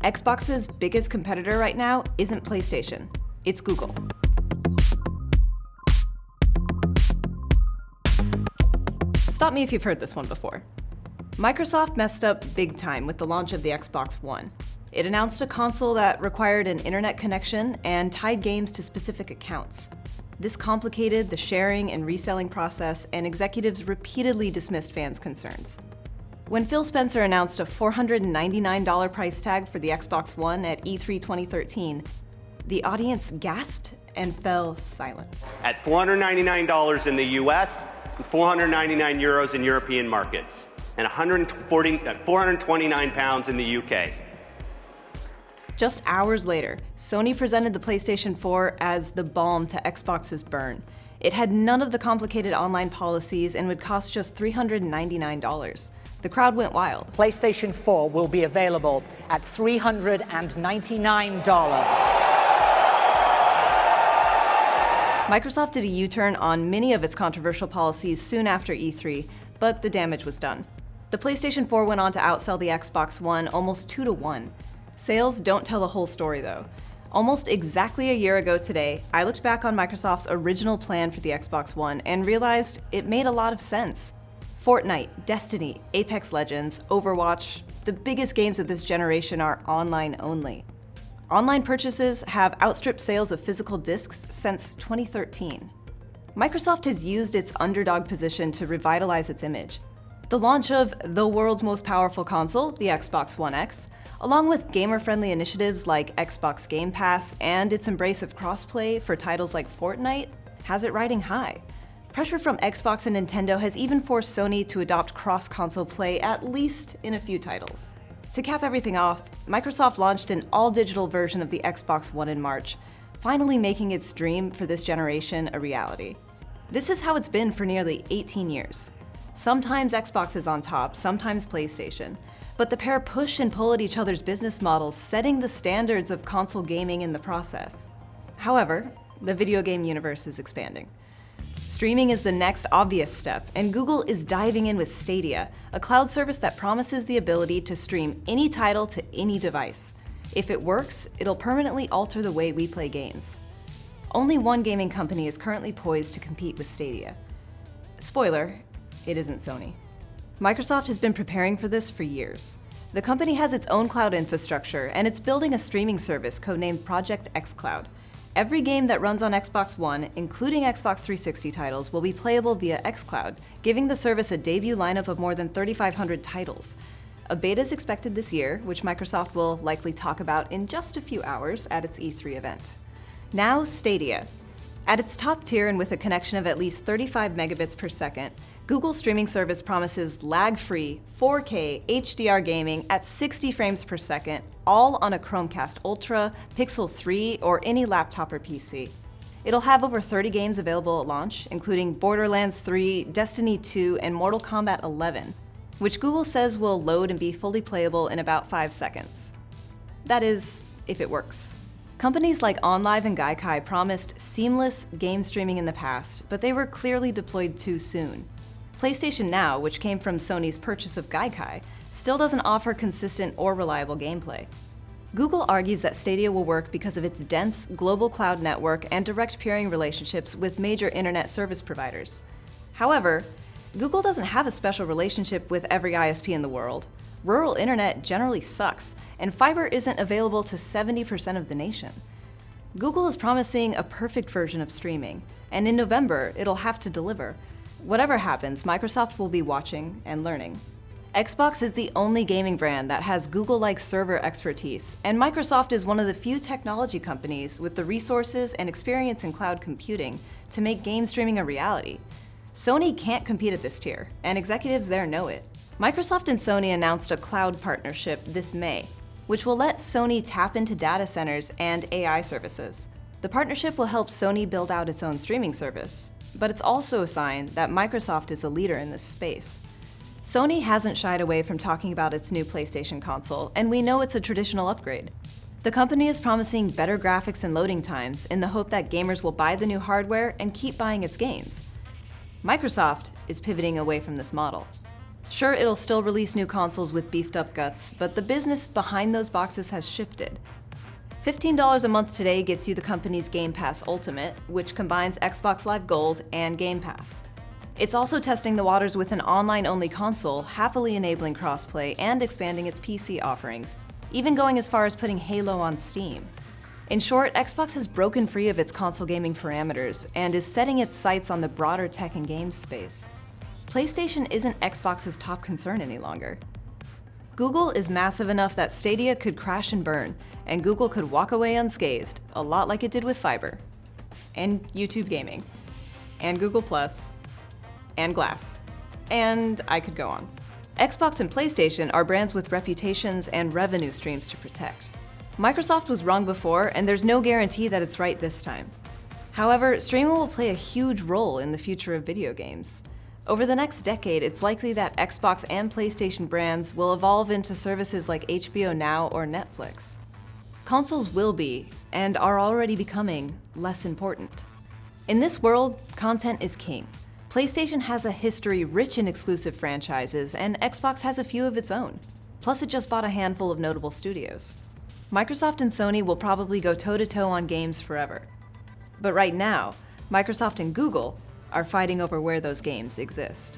Xbox's biggest competitor right now isn't PlayStation, it's Google. Stop me if you've heard this one before. Microsoft messed up big time with the launch of the Xbox One. It announced a console that required an internet connection and tied games to specific accounts. This complicated the sharing and reselling process, and executives repeatedly dismissed fans' concerns. When Phil Spencer announced a $499 price tag for the Xbox One at E3 2013, the audience gasped and fell silent. At $499 in the US, and 499 euros in European markets, and 429 pounds in the UK. Just hours later, Sony presented the PlayStation 4 as the balm to Xbox's burn. It had none of the complicated online policies and would cost just $399. The crowd went wild. PlayStation 4 will be available at $399. Microsoft did a U-turn on many of its controversial policies soon after E3, but the damage was done. The PlayStation 4 went on to outsell the Xbox One almost 2-to-1. Sales don't tell the whole story, though. Almost exactly a year ago today, I looked back on Microsoft's original plan for the Xbox One and realized it made a lot of sense. Fortnite, Destiny, Apex Legends, Overwatch, the biggest games of this generation are online only. Online purchases have outstripped sales of physical discs since 2013. Microsoft has used its underdog position to revitalize its image. The launch of the world's most powerful console, the Xbox One X, along with gamer-friendly initiatives like Xbox Game Pass and its embrace of crossplay for titles like Fortnite, has it riding high. Pressure from Xbox and Nintendo has even forced Sony to adopt cross-console play, at least in a few titles. To cap everything off, Microsoft launched an all-digital version of the Xbox One in March, finally making its dream for this generation a reality. This is how it's been for nearly 18 years. Sometimes Xbox is on top, sometimes PlayStation, but the pair push and pull at each other's business models, setting the standards of console gaming in the process. However, the video game universe is expanding. Streaming is the next obvious step, and Google is diving in with Stadia, a cloud service that promises the ability to stream any title to any device. If it works, it'll permanently alter the way we play games. Only one gaming company is currently poised to compete with Stadia. Spoiler, it isn't Sony. Microsoft has been preparing for this for years. The company has its own cloud infrastructure, and it's building a streaming service codenamed Project xCloud. Every game that runs on Xbox One, including Xbox 360 titles, will be playable via xCloud, giving the service a debut lineup of more than 3,500 titles. A beta is expected this year, which Microsoft will likely talk about in just a few hours at its E3 event. Now, Stadia. At its top tier and with a connection of at least 35 megabits per second, Google's streaming service promises lag-free 4K HDR gaming at 60 frames per second, all on a Chromecast Ultra, Pixel 3, or any laptop or PC. It'll have over 30 games available at launch, including Borderlands 3, Destiny 2, and Mortal Kombat 11, which Google says will load and be fully playable in about 5 seconds. That is, if it works. Companies like OnLive and Gaikai promised seamless game streaming in the past, but they were clearly deployed too soon. PlayStation Now, which came from Sony's purchase of Gaikai, still doesn't offer consistent or reliable gameplay. Google argues that Stadia will work because of its dense global cloud network and direct peering relationships with major internet service providers. However, Google doesn't have a special relationship with every ISP in the world. Rural internet generally sucks, and fiber isn't available to 70% of the nation. Google is promising a perfect version of streaming, and in November, it'll have to deliver. Whatever happens, Microsoft will be watching and learning. Xbox is the only gaming brand that has Google-like server expertise, and Microsoft is one of the few technology companies with the resources and experience in cloud computing to make game streaming a reality. Sony can't compete at this tier, and executives there know it. Microsoft and Sony announced a cloud partnership this May, which will let Sony tap into data centers and AI services. The partnership will help Sony build out its own streaming service, but it's also a sign that Microsoft is a leader in this space. Sony hasn't shied away from talking about its new PlayStation console, and we know it's a traditional upgrade. The company is promising better graphics and loading times in the hope that gamers will buy the new hardware and keep buying its games. Microsoft is pivoting away from this model. Sure, it'll still release new consoles with beefed up guts, but the business behind those boxes has shifted. $15 a month today gets you the company's Game Pass Ultimate, which combines Xbox Live Gold and Game Pass. It's also testing the waters with an online-only console, happily enabling crossplay and expanding its PC offerings, even going as far as putting Halo on Steam. In short, Xbox has broken free of its console gaming parameters and is setting its sights on the broader tech and games space. PlayStation isn't Xbox's top concern any longer. Google is massive enough that Stadia could crash and burn, and Google could walk away unscathed, a lot like it did with Fiber, and YouTube Gaming, and Google+, and Glass, and I could go on. Xbox and PlayStation are brands with reputations and revenue streams to protect. Microsoft was wrong before, and there's no guarantee that it's right this time. However, streaming will play a huge role in the future of video games. Over the next decade, it's likely that Xbox and PlayStation brands will evolve into services like HBO Now or Netflix. Consoles will be, and are already becoming, less important. In this world, content is king. PlayStation has a history rich in exclusive franchises, and Xbox has a few of its own. Plus, it just bought a handful of notable studios. Microsoft and Sony will probably go toe-to-toe on games forever. But right now, Microsoft and Google are fighting over where those games exist.